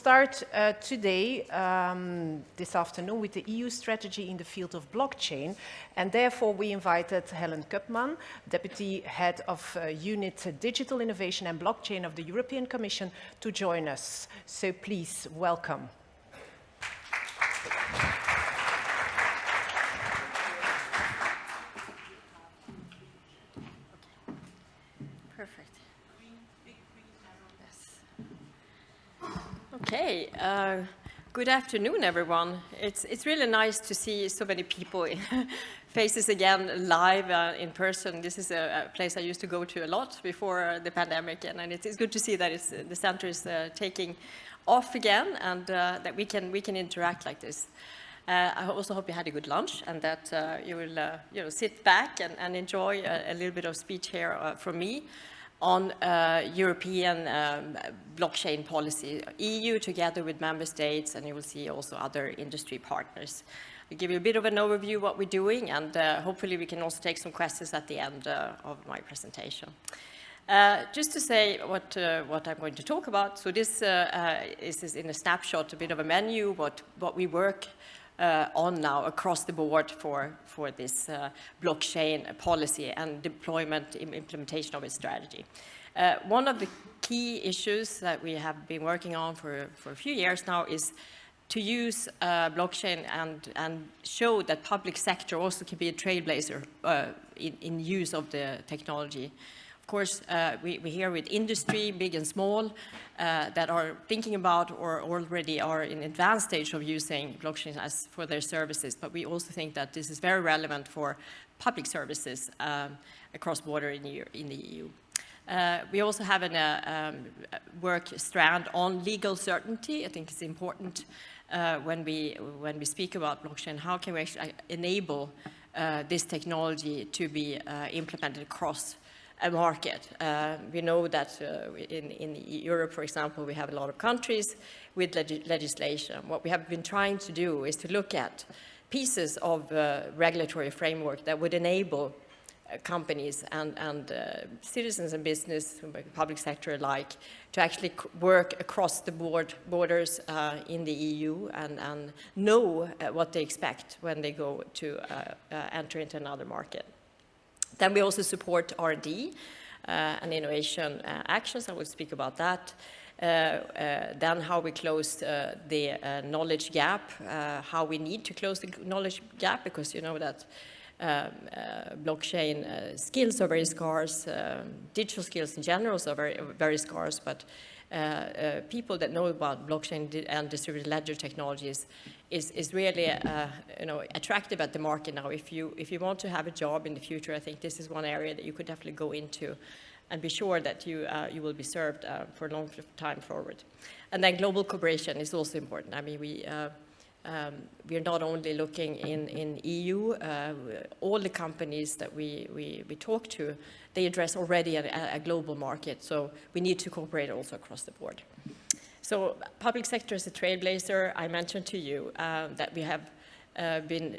Start today, this afternoon, with the EU strategy in the field of blockchain, and therefore we invited Helen Köpman, Deputy Head of Unit Digital Innovation and Blockchain of the European Commission, to join us. So please, welcome. Perfect. Okay, good afternoon, everyone. It's really nice to see so many people faces again live in person. This is a place I used to go to a lot before the pandemic, and it's good to see that the center is taking off again, and that we can interact like this. I also hope you had a good lunch, and that you will sit back and enjoy a little bit of speech here from me on European blockchain policy, EU together with member states, and you will see also other industry partners. I'll give you a bit of an overview of what we're doing, and hopefully we can also take some questions at the end of my presentation. Just to say what I'm going to talk about, so this is in a snapshot, a bit of a menu, what we work on now across the board for this blockchain policy and deployment implementation of its strategy. One of the key issues that we have been working on for a few years now is to use blockchain and show that public sector also can be a trailblazer in use of the technology. Of course, we hear with industry, big and small, that are thinking about or already are in advanced stage of using blockchain as for their services. But we also think that this is very relevant for public services across border in the EU. We also have a work strand on legal certainty. I think it's important when we speak about blockchain, how can we actually enable this technology to be implemented across a market. We know that in Europe, for example, we have a lot of countries with legislation. What we have been trying to do is to look at pieces of regulatory framework that would enable companies and citizens and business, public sector alike, to actually work across the borders in the EU and know what they expect when they go to enter into another market. Then we also support R&D and innovation actions. I will speak about that. Then how we close the knowledge gap, how we need to close the knowledge gap, because you know that blockchain skills are very scarce, digital skills in general are very scarce, but people that know about blockchain and distributed ledger technologies is really attractive at the market now. If you want to have a job in the future, I think this is one area that you could definitely go into and be sure that you will be served for a long time forward. And then global cooperation is also important. I mean, we are not only looking in EU, all the companies that we talk to, they address already a global market, so we need to cooperate also across the board. So public sector is a trailblazer. I mentioned to you that we have been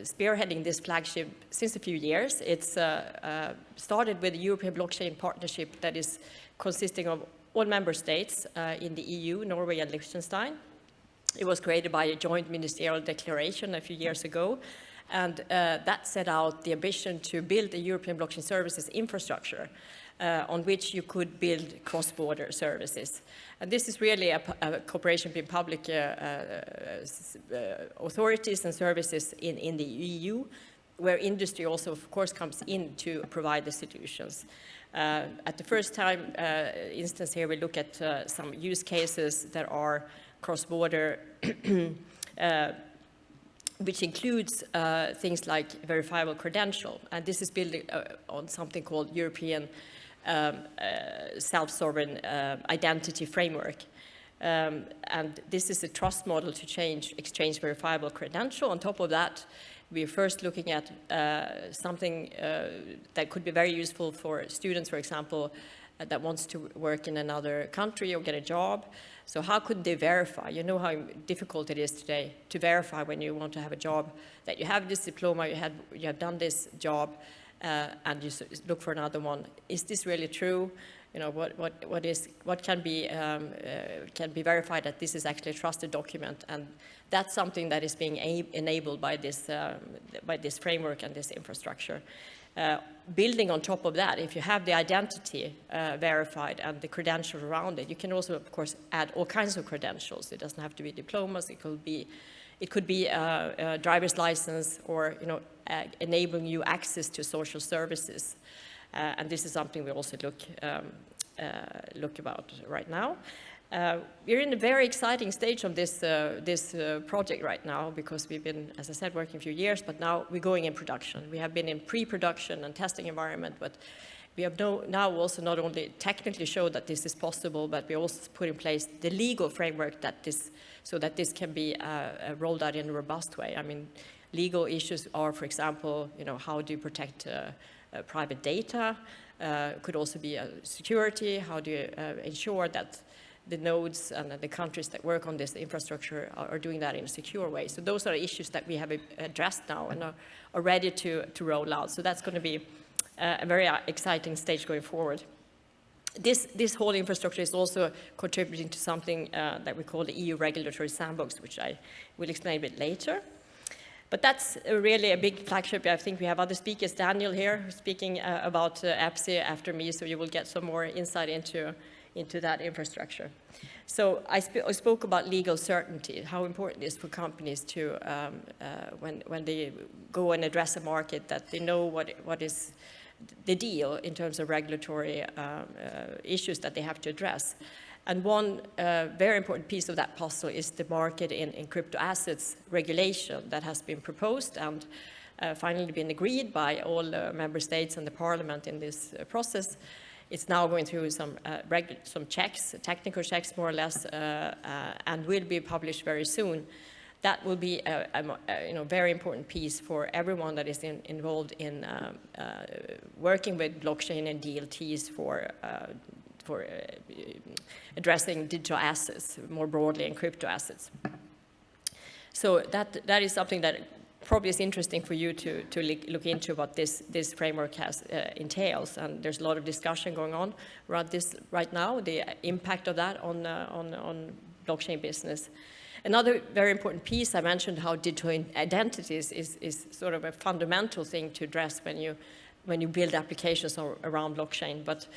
spearheading this flagship since a few years. It's started with the European Blockchain Partnership that is consisting of all member states in the EU, Norway and Liechtenstein. It was created by a joint ministerial declaration a few years ago, and that set out the ambition to build a European blockchain services infrastructure on which you could build cross-border services. And this is really a cooperation between public authorities and services in the EU, where industry also, of course, comes in to provide the solutions. At the first time instance here, we look at some use cases that are cross-border, which includes things like verifiable credential. And this is built on something called European self-sovereign identity framework. And this is a trust model to exchange verifiable credential. On top of that, we're first looking at something that could be very useful for students, for example, that wants to work in another country or get a job. So how could they verify? You know how difficult it is today to verify when you want to have a job, that you have this diploma, you have done this job, and you look for another one. Is this really true? what can be verified that this is actually a trusted document, and that's something that is being enabled by this framework and this infrastructure. Building on top of that, if you have the identity verified and the credentials around it, you can also, of course, add all kinds of credentials. It doesn't have to be diplomas. It could be a driver's license, or enabling you access to social services. And this is something we also look about right now. We're in a very exciting stage of this project right now, because we've been, as I said, working a few years, but now we're going in production. We have been in pre-production and testing environment, but we have now also not only technically showed that this is possible, but we also put in place the legal framework so that this can be rolled out in a robust way. I mean, legal issues are, for example, how do you protect private data? Could also be security. How do you ensure that the nodes and the countries that work on this infrastructure are doing that in a secure way? So those are issues that we have addressed now and are ready to roll out. So that's going to be a very exciting stage going forward. This whole infrastructure is also contributing to something that we call the EU regulatory sandbox, which I will explain a bit later. But that's really a big flagship. I think we have other speakers, Daniel here, speaking about EPSI after me, so you will get some more insight into that infrastructure. So I spoke about legal certainty, how important it is for companies to, when they go and address a market, that they know what is the deal in terms of regulatory issues that they have to address. And one very important piece of that puzzle is the market in crypto assets regulation that has been proposed and finally been agreed by all member states and the parliament in this process. It's now going through some checks, technical checks more or less, and will be published very soon. That will be a very important piece for everyone that is involved in working with blockchain and DLTs for addressing digital assets more broadly and crypto assets. So that is something that probably is interesting for you to look into what this framework entails, and there's a lot of discussion going on around this right now, the impact of that on blockchain business. Another very important piece, I mentioned how digital identities is sort of a fundamental thing to address when you build applications around blockchain, but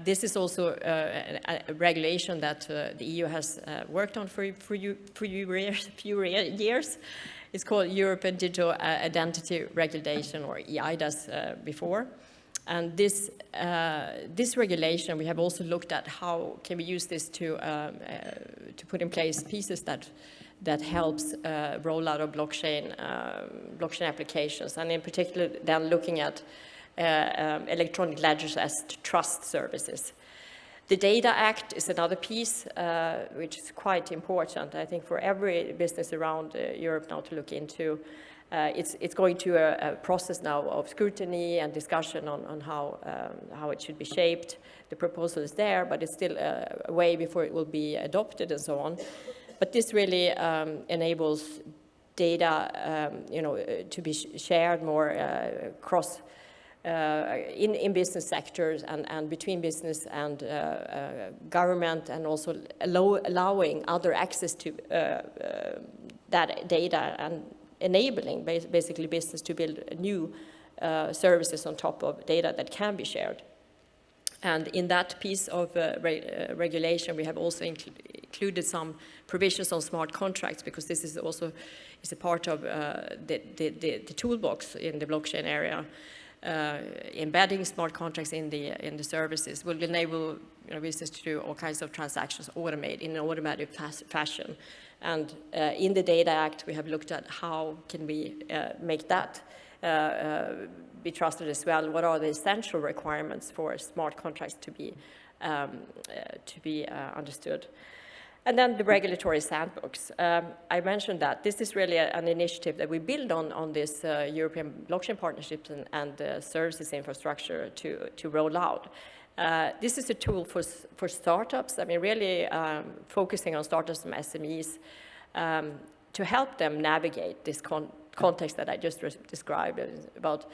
this is also a regulation that the EU has worked on for a few years. It's called European Digital Identity Regulation, or EIDAS before. And this regulation, we have also looked at how can we use this to put in place pieces that helps roll out of blockchain applications, and in particular then looking at electronic ledgers as trust services. The Data Act is another piece which is quite important, I think, for every business around Europe now to look into. It's going to a process now of scrutiny and discussion on how it should be shaped. The proposal is there, but it's still a way before it will be adopted and so on. But this really enables data, to be shared more across in business sectors and between business and government, and also allowing other access to that data and enabling basically business to build new services on top of data that can be shared. And in that piece of regulation, we have also included some provisions on smart contracts, because this is also a part of the toolbox in the blockchain area. Embedding smart contracts in the services will enable business to do all kinds of transactions automated in an automatic fashion. And in the Data Act, we have looked at how can we make that be trusted as well. What are the essential requirements for smart contracts to be understood? And then the regulatory sandbox. I mentioned that this is really an initiative that we build on this European blockchain partnerships and services infrastructure to roll out. This is a tool for startups. I mean, really focusing on startups and SMEs to help them navigate this context that I just described about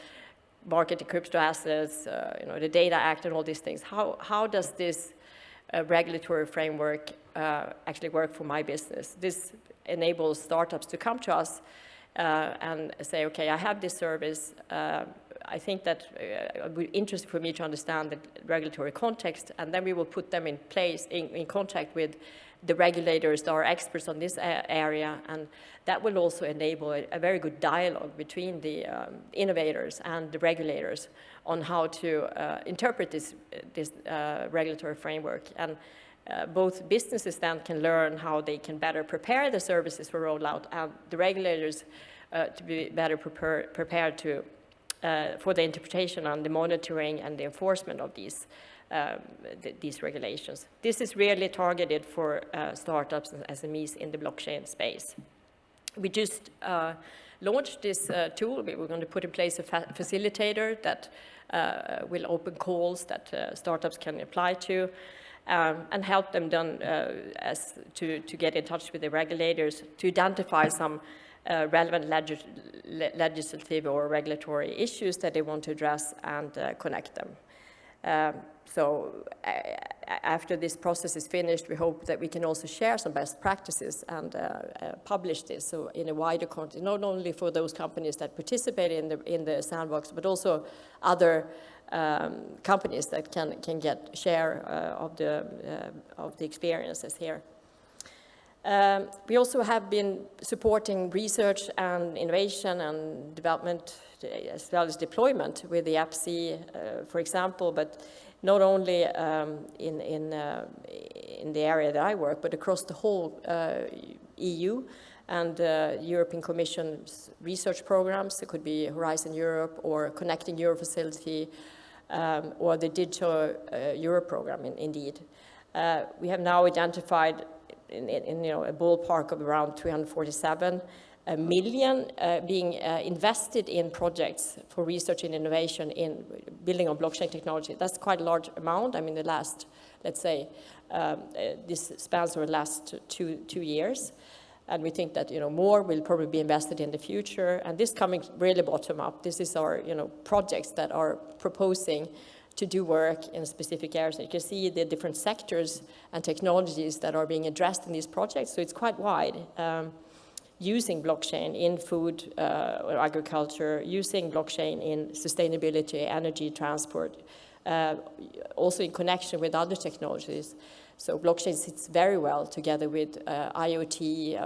market in crypto assets, the Data Act and all these things. How does this regulatory framework actually work for my business? This enables startups to come to us and say, okay, I have this service. I think that it would be interesting for me to understand the regulatory context, and then we will put them in place, in contact with the regulators that are experts on this area, and that will also enable a very good dialogue between the innovators and the regulators on how to interpret this regulatory framework. And both businesses then can learn how they can better prepare the services for rollout, and the regulators to be better prepared to for the interpretation and the monitoring and the enforcement of these regulations. This is really targeted for startups and SMEs in the blockchain space. We just launched this tool. We're going to put in place a facilitator that will open calls that startups can apply to and help them then to get in touch with the regulators to identify some relevant legislative or regulatory issues that they want to address and connect them. So after this process is finished, we hope that we can also share some best practices and publish this so in a wider context, not only for those companies that participate in the sandbox, but also other companies that can get share of the experiences here. We also have been supporting research and innovation and development as well as deployment with the AppC, for example, but not only in the area that I work, but across the whole EU and European Commission's research programs. It could be Horizon Europe or Connecting Europe Facility or the Digital Europe program, indeed. We have now identified in a ballpark of around 347 million being invested in projects for research and innovation in building on blockchain technology. That's quite a large amount. I mean, the last, let's say, this spans over the last two years. And we think that more will probably be invested in the future. And this coming really bottom up. This is our projects that are proposing to do work in specific areas. You can see the different sectors and technologies that are being addressed in these projects. So it's quite wide. Using blockchain in food or agriculture, using blockchain in sustainability, energy, transport, also in connection with other technologies. So blockchain sits very well together with IoT,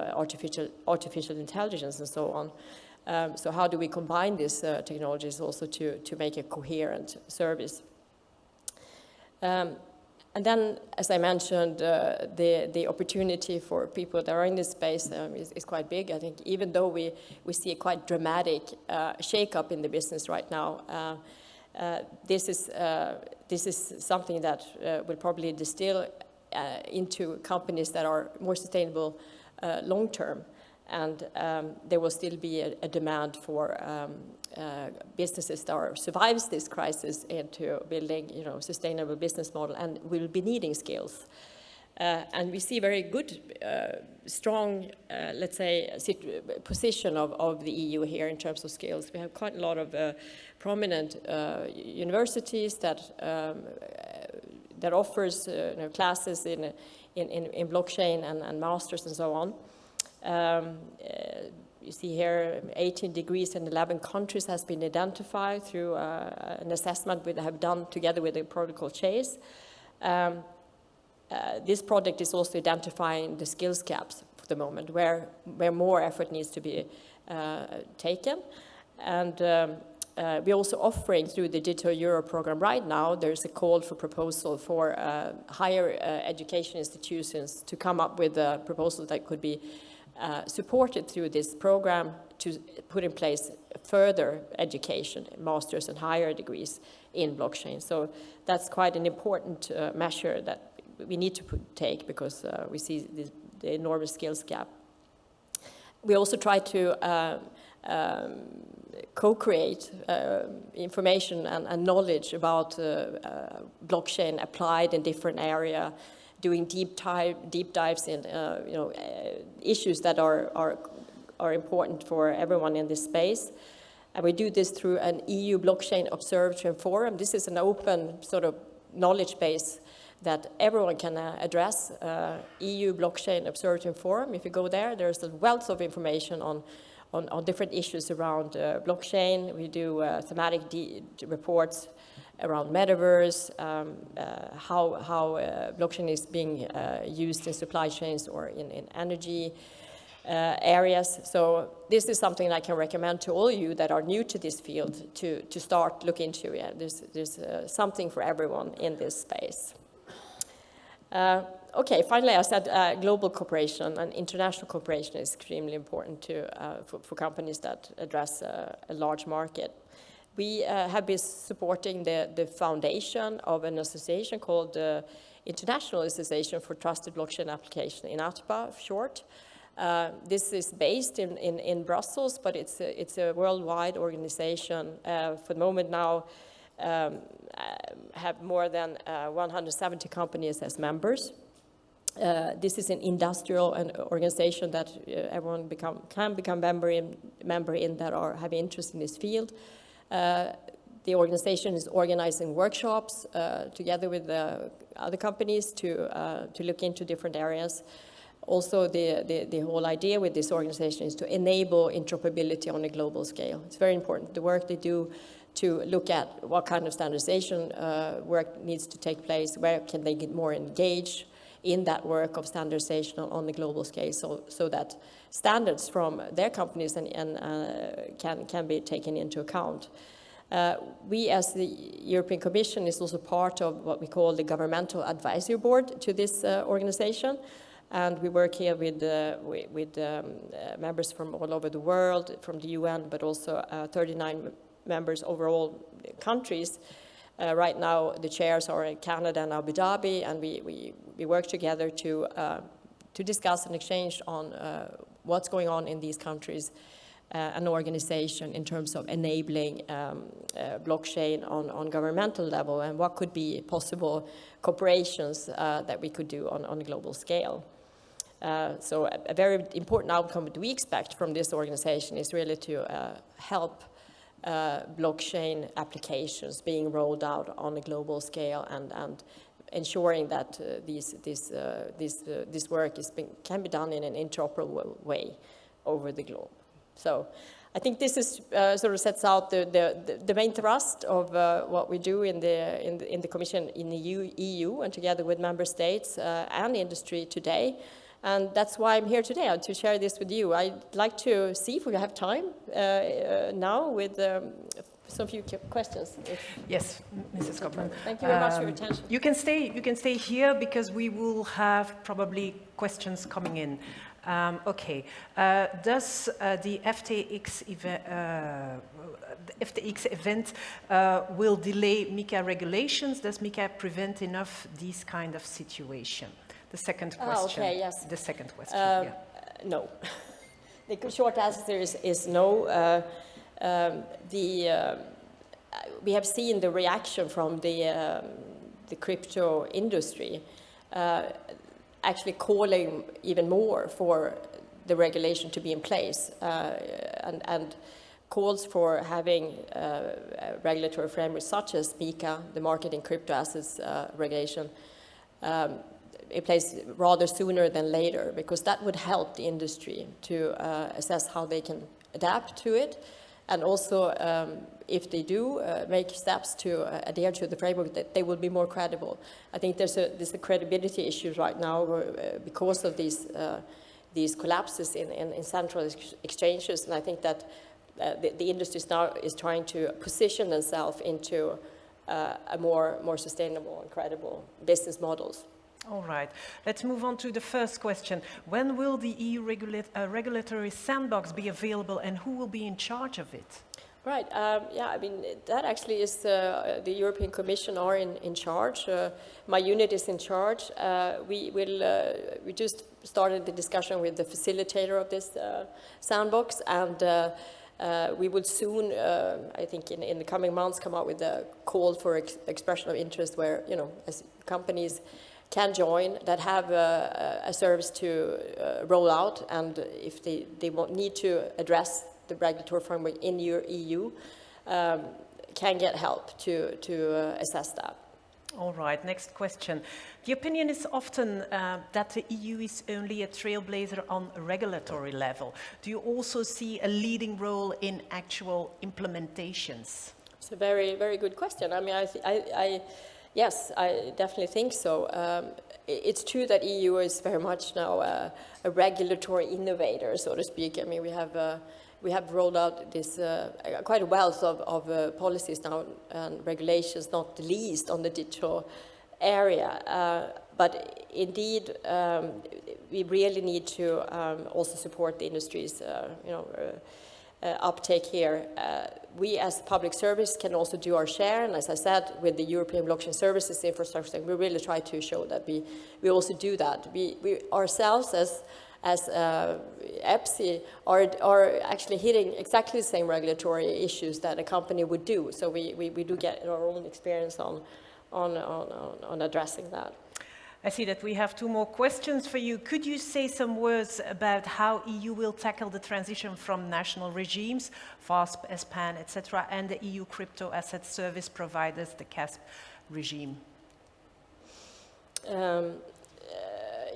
artificial intelligence, and so on. So how do we combine these technologies also to make a coherent service? And then, as I mentioned, the opportunity for people that are in this space is quite big. I think even though we see a quite dramatic shake-up in the business right now, this is something that will probably distill into companies that are more sustainable long-term. And there will still be a demand for businesses that survives this crisis into building, sustainable business model, and will be needing skills. And we see very good, strong, let's say, position of the EU here in terms of skills. We have quite a lot of prominent universities that offers classes in blockchain and masters and so on. You see here 18 degrees in 11 countries has been identified through an assessment we have done together with the protocol Chase. This project is also identifying the skills gaps for the moment, where more effort needs to be taken. And we're also offering through the Digital Europe program right now, there's a call for proposal for higher education institutions to come up with a proposal that could be supported through this program to put in place further education, masters and higher degrees in blockchain. So that's quite an important measure that we need to take because we see the enormous skills gap. We also try to co-create information and knowledge about blockchain applied in different areas, doing deep dives in issues that are important for everyone in this space. And we do this through an EU blockchain observatory and forum. This is an open sort of knowledge base that everyone can address. EU blockchain observatory and forum. If you go there, there's a wealth of information on different issues around blockchain. We do thematic reports around metaverse, how blockchain is being used in supply chains or in energy areas. So this is something I can recommend to all of you that are new to this field to start look into. Yeah, there's something for everyone in this space. Okay, finally, I said global cooperation and international cooperation is extremely important for companies that address a large market. We have been supporting the foundation of an association called the International Association for Trusted Blockchain Application, INATBA, short. This is based in Brussels, but it's a worldwide organization. For the moment now, have more than 170 companies as members. This is an industrial organization that everyone can become member in that have interest in this field. The organization is organizing workshops together with other companies to look into different areas. Also, the whole idea with this organization is to enable interoperability on a global scale. It's very important, the work they do to look at what kind of standardization work needs to take place, where can they get more engaged in that work of standardization on the global scale, so that standards from their companies can be taken into account. We, as the European Commission, is also part of what we call the Governmental Advisory Board to this organization. And we work here with members from all over the world, from the UN, but also 39 members overall countries. Right now, the chairs are in Canada and Abu Dhabi, and we work together to discuss and exchange on what's going on in these countries, an organization in terms of enabling blockchain on governmental level, and what could be possible cooperations that we could do on a global scale. So a very important outcome that we expect from this organization is really to help blockchain applications being rolled out on a global scale and ensuring that this work can be done in an interoperable way over the globe. So I think this is sort of sets out the main thrust of what we do in the Commission in the EU and together with member states and industry today. And that's why I'm here today, to share this with you. I'd like to see if we have time now with some few questions. Yes, Mrs. Köpman. Thank you very much for your attention. You can stay here because we will have probably questions coming in. Okay. Does the FTX event will delay MiCA regulations? Does MiCA prevent enough these kind of situation? The second question. Okay, yes. The second question, yeah. No. The short answer is no. We have seen the reaction from the crypto industry actually calling even more for the regulation to be in place and calls for having regulatory frameworks such as MiCA, the market in crypto assets regulation, in place rather sooner than later, because that would help the industry to assess how they can adapt to it. And also, if they do make steps to adhere to the framework, that they will be more credible. I think there's a credibility issue right now because of these collapses in central exchanges, and I think that the industry now is trying to position themselves into a more sustainable and credible business models. All right. Let's move on to the first question. When will the EU regulatory sandbox be available, and who will be in charge of it? Right. Yeah, I mean, that actually is the European Commission are in charge. My unit is in charge. We just started the discussion with the facilitator of this sandbox, and we will soon, I think in the coming months, come out with a call for expression of interest where, as companies can join that have a service to roll out, and if they need to address the regulatory framework in your EU can get help to assess that. All right, next question. The opinion is often that the EU is only a trailblazer on a regulatory level. Do you also see a leading role in actual implementations? It's a very, very good question. I mean, yes, I definitely think so. It's true that EU is very much now a regulatory innovator, so to speak. I mean, we have rolled out this quite a wealth of policies now and regulations, not the least on the digital area. But indeed, we really need to also support the industry's, uptake here. We as public service can also do our share, and as I said, with the European Blockchain Services Infrastructure, we really try to show that we also do that. We ourselves as EPSI are actually hitting exactly the same regulatory issues that a company would do. So we do get our own experience on addressing that. I see that we have 2 more questions for you. Could you say some words about how EU will tackle the transition from national regimes, FASP, ESPAN, etc., and the EU crypto asset service providers, the CASP regime?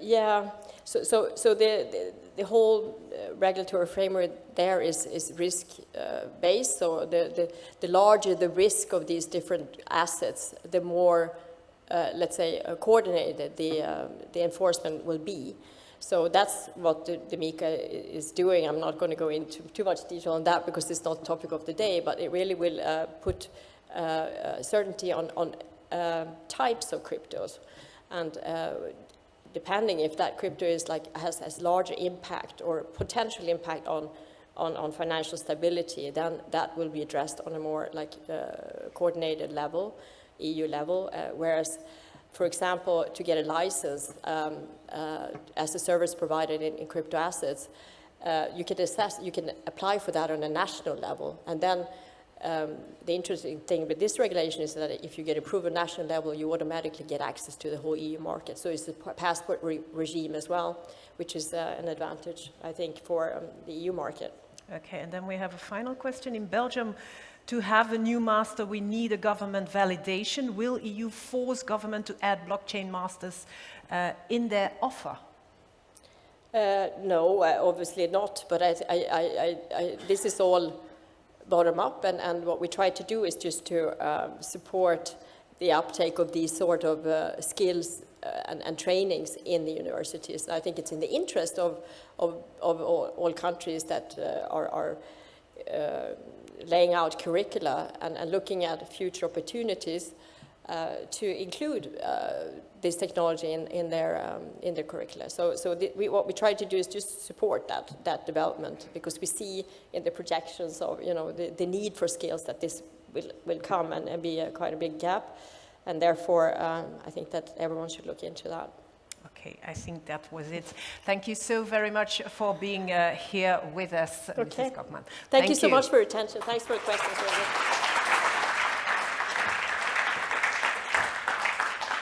Yeah. So the whole regulatory framework there is risk based. So the larger the risk of these different assets, the more let's say coordinated the enforcement will be. So that's what the MiCA is doing. I'm not going to go into too much detail on that because it's not the topic of the day, but it really will put certainty on types of cryptos, and depending if that crypto is has larger impact or potential impact on financial stability, then that will be addressed on a more coordinated level, EU level. Whereas, for example, to get a license as a service provider in crypto assets, you can apply for that on a national level, and then the interesting thing with this regulation is that if you get approved at national level, you automatically get access to the whole EU market. So it's a passport regime as well, which is an advantage, I think, for the EU market. Okay, and then we have a final question. In Belgium, to have a new master, we need a government validation. Will EU force government to add blockchain masters in their offer? No, obviously not. But this is all bottom up, and what we try to do is just to support the uptake of these sort of skills and trainings in the universities. And I think it's in the interest of all countries that are laying out curricula and looking at future opportunities to include this technology in their curricula. So what we try to do is just support that development, because we see in the projections of the need for skills that this will come and be quite a big gap, and therefore I think that everyone should look into that. Okay, I think that was it. Thank you so very much for being here with us, Okay. Mrs. Köpman. Thank you so much for your attention. Thanks for the questions.